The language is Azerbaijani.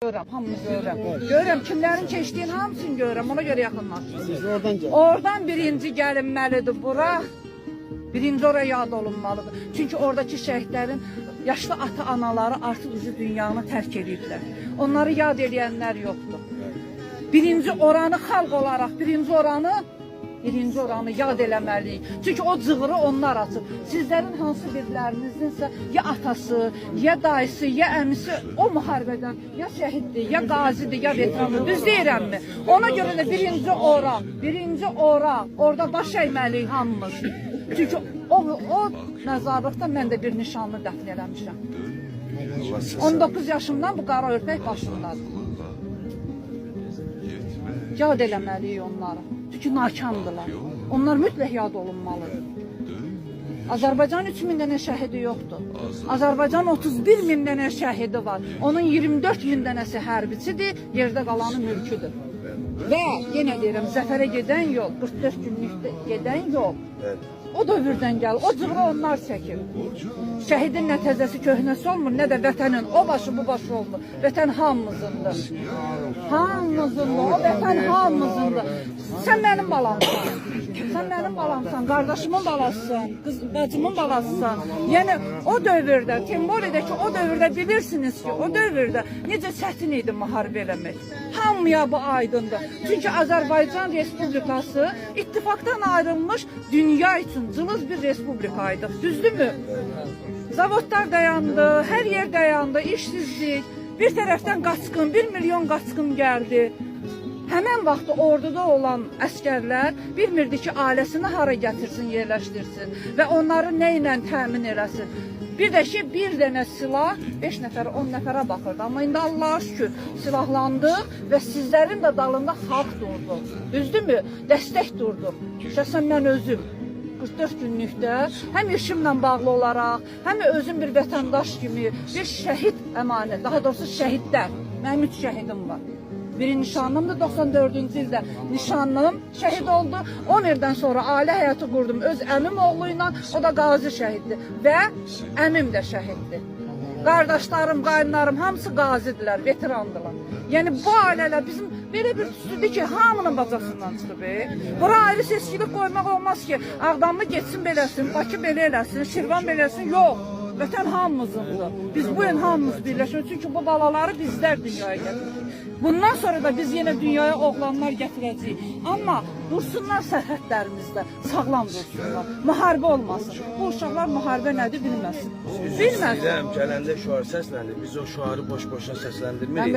Görürəm, hamını görürəm. Görürəm, kimlərin keçdiyini hamısını görürəm, ona görə yaxınlaşıram. Siz oradan gəlin. Oradan birinci gəlinməlidir bura. Birinci oraya yad olunmalıdır. Çünki oradakı şəhidlərin yaşlı ata-anaları artıq bizi dünyanı tərk ediblər. Onları yad edənlər yoxdur. Birinci oranı xalq olaraq, birinci oranı yad eləməliyik. Çünki o cığırı onlar açıb. Sizlərin hansı birlərinizsə ya atası, ya dayısı, ya əmisi o müharibədən ya şəhiddir, ya qazidir, ya veterandır. Düz deyirəmmi? Ona görə də birinci ora, orada baş əyməliyik hamımız. Çünki o məzarlıqda mən də bir nişanlı dəfn eləmişəm. 19 yaşımdan bu qara örpək başımdadır. Yad eləməliyik onları. Çünki nakamdırlar. Onlar mütləq yad olunmalıdır. Azərbaycan 3000 dənə şəhidi yoxdur. Azərbaycan 31 min dənə şəhidi var. Onun 24 min dənəsi hərbçidir, yerdə qalanı mülküdür. Və yenə deyirəm, zəfərə gedən yol, 44 günlükdə gedən yol, o dövrdən gəlir, o cığırı onlar çəkir. Şəhidin nə təzəsi köhnəsi olmur, nə də vətənin o başı bu başı olmur. Vətən hamımızındır. Hamımızındır, o vətən hamımızındır. Sən mənim balamsan, sən mənim balamsan, qardaşımın balasısan, bacımın balasısan. Yəni o dövrdə, Timbore'də ki, o dövrdə bilirsiniz ki, o dövrdə necə çətin idi müharibə eləmək. Hamıya bu aydındır. Çünki Azərbaycan Respublikası ittifaqdan ayrılmış dünya üçün cılız bir respublikaydıq, düzdürmü? Zavodlar dayandı, hər yer dayandı, işsizlik, bir tərəfdən qaçqın, 1 milyon qaçqın gəldi. Həmən vaxtda orduda olan əskərlər bilmirdi ki, ailəsini hara gətirsin, yerləşdirsin və onları nə ilə təmin eləsin. Bir də ki, bir dənə silah 5 nəfərə, 10 nəfərə baxırdı. Amma indi Allah'a şükür silahlandıq və sizlərin də dalında xalq durdu. Düzdürmü? Dəstək durdu. Şəxsən mən özüm 44 günlükdə həm işimlə bağlı olaraq, həm özüm bir vətəndaş kimi bir şəhid əmanət, daha doğrusu şəhidlər. Mənim 3 şəhidim var. Biri nişanlımdır, 94-cü ildə nişanlım şəhid oldu. 10 ildən sonra ailə həyatı qurdum öz əmim oğlu ilə, o da qazi şəhiddir və əmim də şəhiddir. Qardaşlarım, qaynlarım hamısı qazidirlər, veterandılar. Yəni bu ailələr bizim belə bir üstüdür ki, hamının bacasından çıxıb. Bura ayrı seçkilik qoymaq olmaz ki, Ağdamlı geçsin beləsin, Bakı belə eləsin, Şirvan beləsin, yox. Vətən hamımızındır. Biz bu gün hamımız birləşirik. Çünki bu balaları bizlər dünyaya getiririk. Bundan sonra da biz yenə dünyaya oğlanlar gətirəcəyik. Amma dursunlar sərhədlərimizdə, sağlam dursunlar. Müharibə olmasın. Bu uşaqlar müharibə nədir bilməsin. Bilməsin. Gələndə şüar səsləndi. Biz o şüarı boş-boşuna səsləndirmirik.